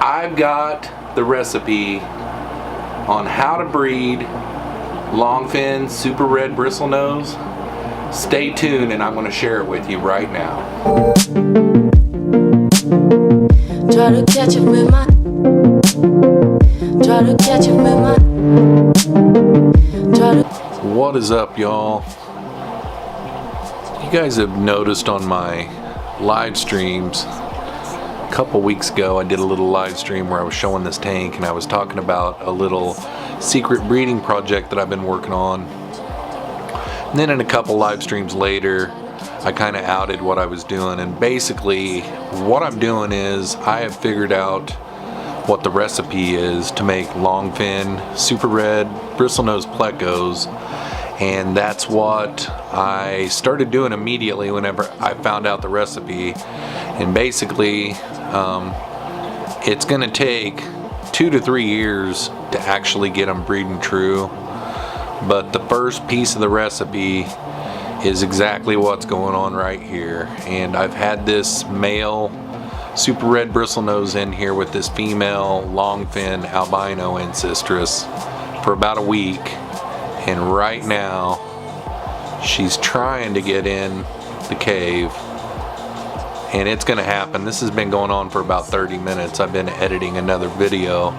I've got the recipe on how to breed Longfin Super-red Bristlenose. Stay tuned and I'm going to share it with you right now. Try to catch it with my What is up, y'all? You guys have noticed on my live streams, a couple weeks ago I did a little live stream where I was showing this tank and I was talking about a little secret breeding project that I've been working on. And then in a couple live streams later, I kind of outed what I was doing, and basically what I'm doing is I have figured out what the recipe is to make Longfin Super-red Bristlenose Plecos, and that's what I started doing immediately whenever I found out the recipe. And basically it's gonna take 2 to 3 years to actually get them breeding true, but the first piece of the recipe is exactly what's going on right here. And I've had this male Super-red Bristlenose in here with this female Longfin albino Ancistrus for about a week, and right now she's trying to get in the cave, and it's gonna happen. This has been going on for about 30 minutes. I've been editing another video.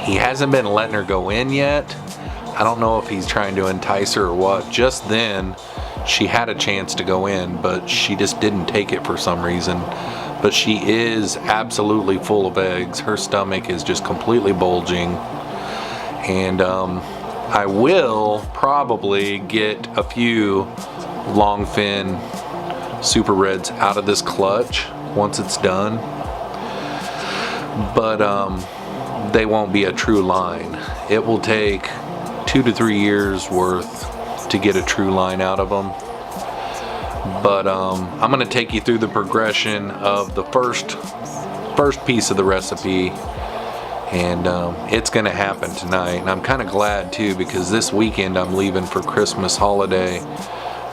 He hasn't been letting her go in yet. I don't know if he's trying to entice her or what. Just then she had a chance to go in, but she just didn't take it for some reason. But she is absolutely full of eggs. Her stomach is just completely bulging. And I will probably get a few Longfin Super-reds out of this clutch once it's done. But they won't be a true line. It will take 2 to 3 years worth to get a true line out of them. But I'm going to take you through the progression of the first piece of the recipe, and it's going to happen tonight. And I'm kind of glad too, because this weekend I'm leaving for Christmas holiday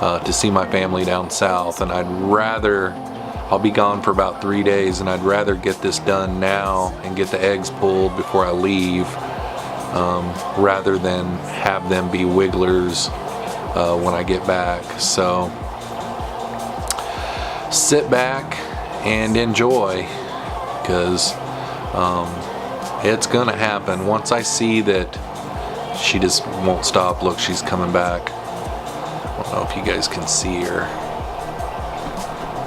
to see my family down south, and I'll be gone for about 3 days, and I'd rather get this done now and get the eggs pulled before I leave, rather than have them be wigglers when I get back. So sit back and enjoy, because it's gonna happen. Once I see that she just won't stop. Look, she's coming back. I don't know if you guys can see her.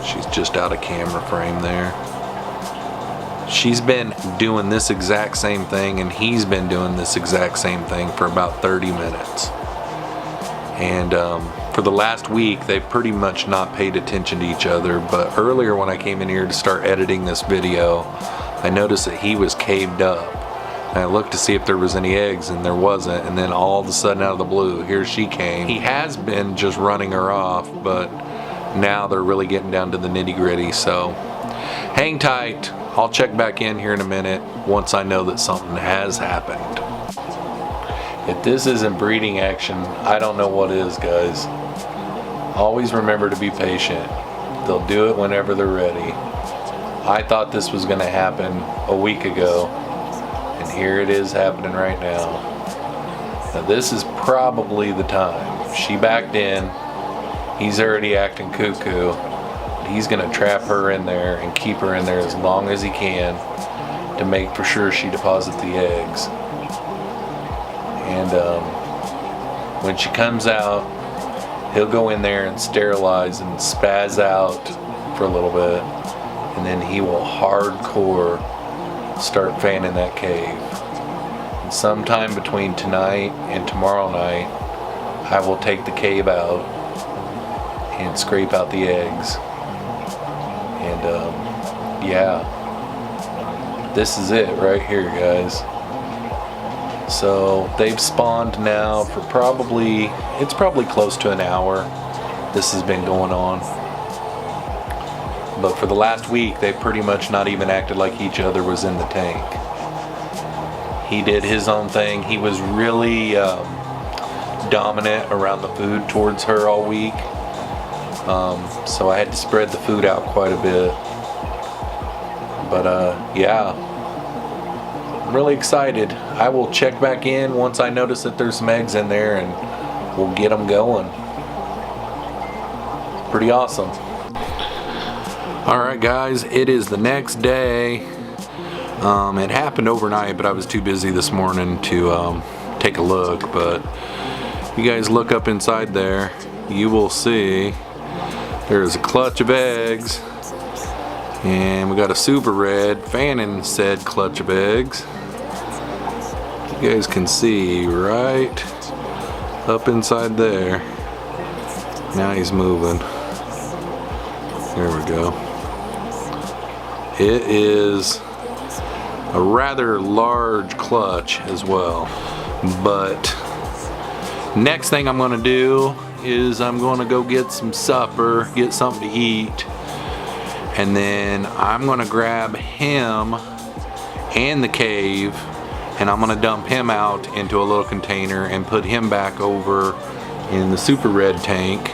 She's just out of camera frame there. She's been doing this exact same thing, and he's been doing this exact same thing for about 30 minutes. And for the last week, they've pretty much not paid attention to each other. But earlier when I came in here to start editing this video, I noticed that he was caved up. And I looked to see if there was any eggs, and there wasn't. And then all of a sudden, out of the blue, here she came. He has been just running her off, but now they're really getting down to the nitty-gritty. So hang tight. I'll check back in here in a minute once I know that something has happened. If this isn't breeding action, I don't know what is, guys. Always remember to be patient. They'll do it whenever they're ready. I thought this was going to happen a week ago, and here it is happening right now. Now this is probably the time. She backed in. He's already acting cuckoo. He's going to trap her in there and keep her in there as long as he can to make for sure she deposits the eggs. And when she comes out, he'll go in there and sterilize and spaz out for a little bit, and then he will hardcore start fanning that cave. And sometime between tonight and tomorrow night, I will take the cave out and scrape out the eggs. And yeah, this is it right here, guys. So they've spawned now for it's probably close to an hour this has been going on. But for the last week, they've pretty much not even acted like each other was in the tank. He did his own thing. He was really dominant around the food towards her all week. So I had to spread the food out quite a bit. But yeah, I'm really excited. I will check back in once I notice that there's some eggs in there, and we'll get them going. Pretty awesome. Alright guys, it is the next day. It happened overnight, but I was too busy this morning to take a look. But you guys look up inside there, you will see there's a clutch of eggs, and we got a super red fanning said clutch of eggs. You guys can see right up inside there. Now he's moving. There we go. It is a rather large clutch as well. But next thing I'm going to do is I'm going to go get some supper, get something to eat, and then I'm going to grab him and the cave, and I'm going to dump him out into a little container and put him back over in the super red tank,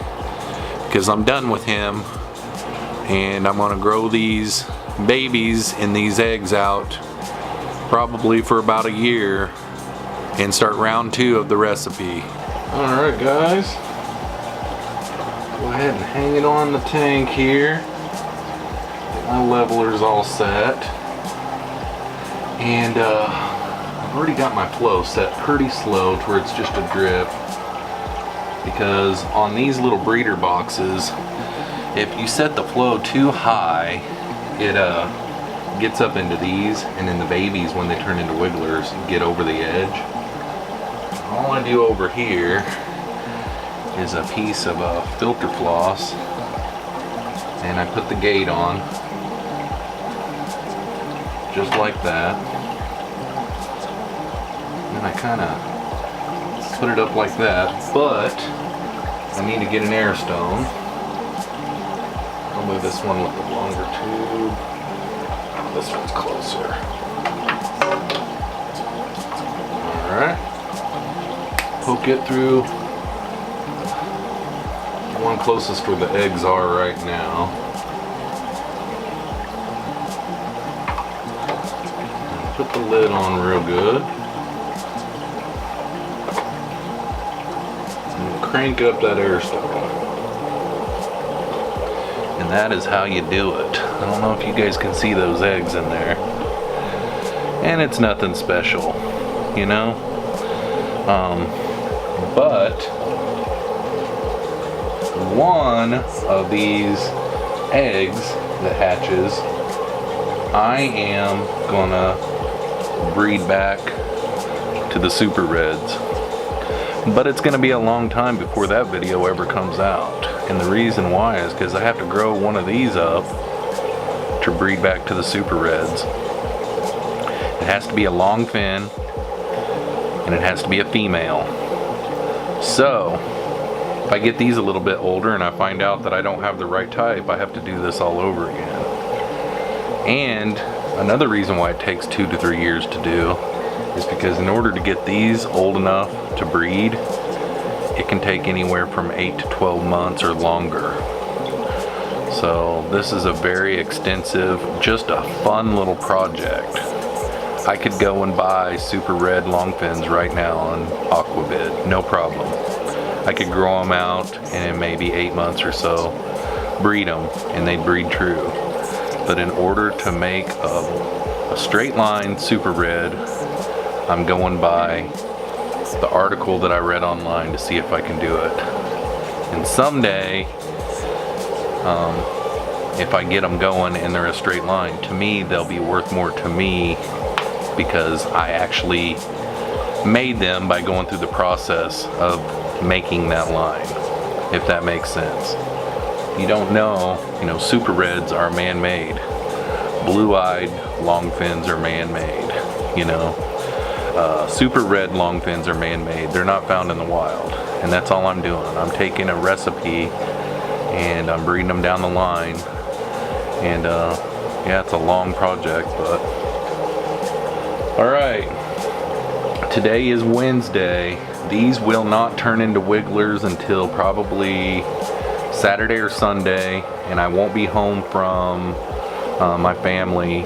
because I'm done with him. And I'm going to grow these babies and these eggs out probably for about a year and start round 2 of the recipe. Alright guys, go ahead and hang it on the tank here. Get my levelers all set. And I've already got my flow set pretty slow to where it's just a drip, because on these little breeder boxes, if you set the flow too high, it gets up into these, and then the babies, when they turn into wigglers, get over the edge. All I do over here is a piece of filter floss, and I put the gate on, just like that. And I kind of put it up like that, but I need to get an air stone. I'll move this one with the longer tube. This one's closer. Alright. Poke it through the one closest where the eggs are right now. And put the lid on real good. And crank up that air stone. And that is how you do it. I don't know if you guys can see those eggs in there. And it's nothing special, you know? But one of these eggs that hatches, I am gonna breed back to the super reds. But it's gonna be a long time before that video ever comes out. And the reason why is because I have to grow one of these up to breed back to the super reds. It has to be a Longfin, and it has to be a female. So if I get these a little bit older and I find out that I don't have the right type, I have to do this all over again. And another reason why it takes 2 to 3 years to do is because in order to get these old enough to breed, it can take anywhere from 8 to 12 months or longer. So this is a very extensive, just a fun little project. I could go and buy super red longfins right now on Aquabid, no problem. I could grow them out and in maybe 8 months or so, breed them, and they'd breed true. But in order to make a straight line super red, I'm going by the article that I read online to see if I can do it. And someday, if I get them going and they're a straight line, to me they'll be worth more to me, because I actually made them by going through the process of making that line, if that makes sense. If you don't know, super reds are man-made. Blue-eyed longfins are man-made, super red longfins are man-made. They're not found in the wild, and that's all I'm doing. I'm taking a recipe and I'm breeding them down the line, and yeah, it's a long project, but alright, today is Wednesday. These will not turn into wigglers until probably Saturday or Sunday, and I won't be home from my family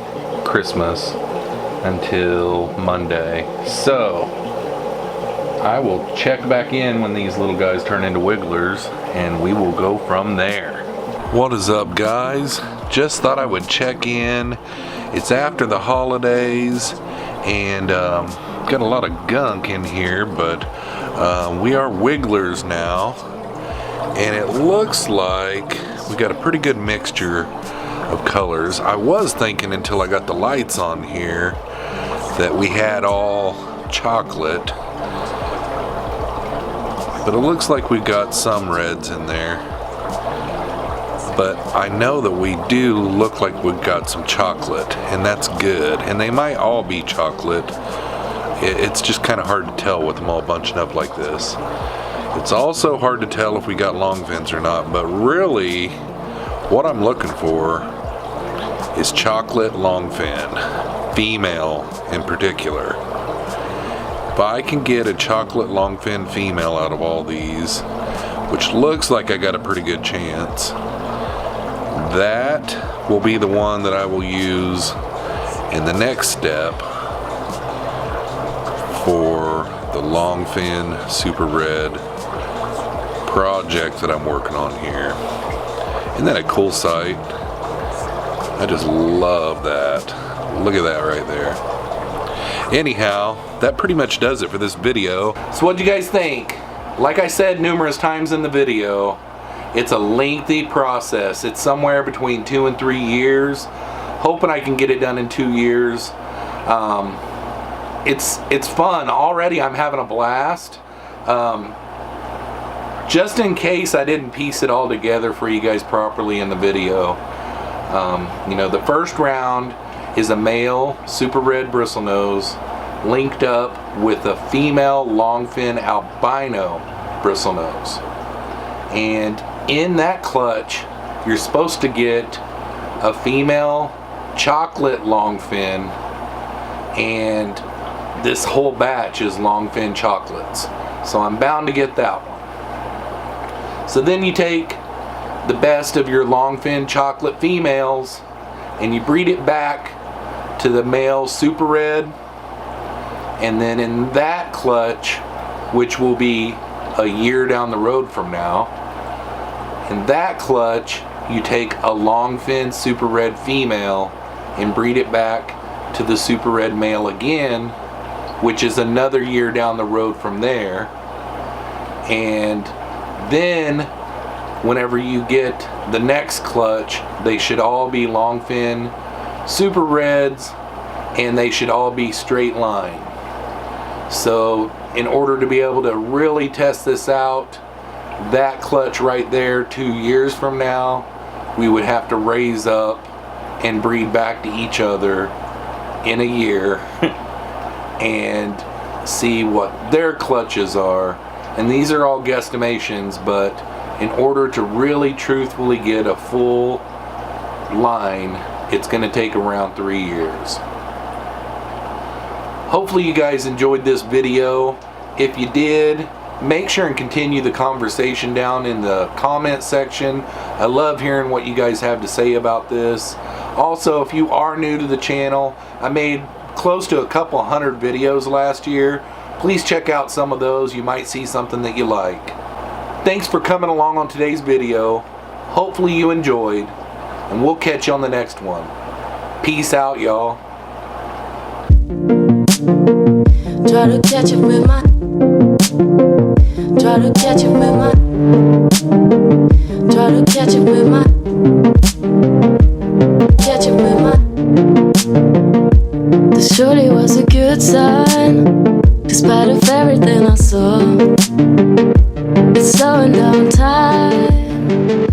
Christmas until Monday. So I will check back in when these little guys turn into wigglers, and we will go from there. What is up, guys? Just thought I would check in. It's after the holidays, and got a lot of gunk in here, but we are wigglers now, and it looks like we got a pretty good mixture of colors. I was thinking until I got the lights on here that we had all chocolate, but it looks like we got some reds in there. But I know that we do look like we've got some chocolate, and that's good. And they might all be chocolate. It's just kind of hard to tell with them all bunching up like this. It's also hard to tell if we got longfins or not, but really what I'm looking for is chocolate longfin, female in particular. If I can get a chocolate longfin female out of all these, which looks like I got a pretty good chance, that will be the one that I will use in the next step for the Longfin Super-red project that I'm working on here. Isn't that a cool sight? I just love that. Look at that right there. Anyhow, that pretty much does it for this video. So what do you guys think? Like I said numerous times in the video, it's a lengthy process. It's somewhere between 2 and 3 years. Hoping I can get it done in 2 years. It's fun. Already I'm having a blast. Just in case I didn't piece it all together for you guys properly in the video. You know, the first round is a male super-red bristlenose linked up with a female longfin albino bristlenose. And in that clutch, you're supposed to get a female chocolate longfin, and this whole batch is longfin chocolates. So I'm bound to get that one. So then you take the best of your longfin chocolate females and you breed it back to the male super red, and then in that clutch, which will be a year down the road from now, in that clutch you take a longfin super red female and breed it back to the super red male again, which is another year down the road from there. And then whenever you get the next clutch, they should all be longfin super reds, and they should all be straight line. So in order to be able to really test this out, that clutch right there 2 years from now, we would have to raise up and breed back to each other in a year and see what their clutches are. And these are all guesstimations, but in order to really truthfully get a full line, it's going to take around 3 years. Hopefully you guys enjoyed this video. If you did, make sure and continue the conversation down in the comment section. I love hearing what you guys have to say about this. Also, if you are new to the channel, I made close to a couple hundred videos last year. Please check out some of those. You might see something that you like. Thanks for coming along on today's video. Hopefully you enjoyed, and we'll catch you on the next one. Peace out, y'all. Try to catch it with my. Try to catch it with my. Try to catch it with my. Catch it with my. The shorty was a good sign, despite of everything I saw. It's slowing down time.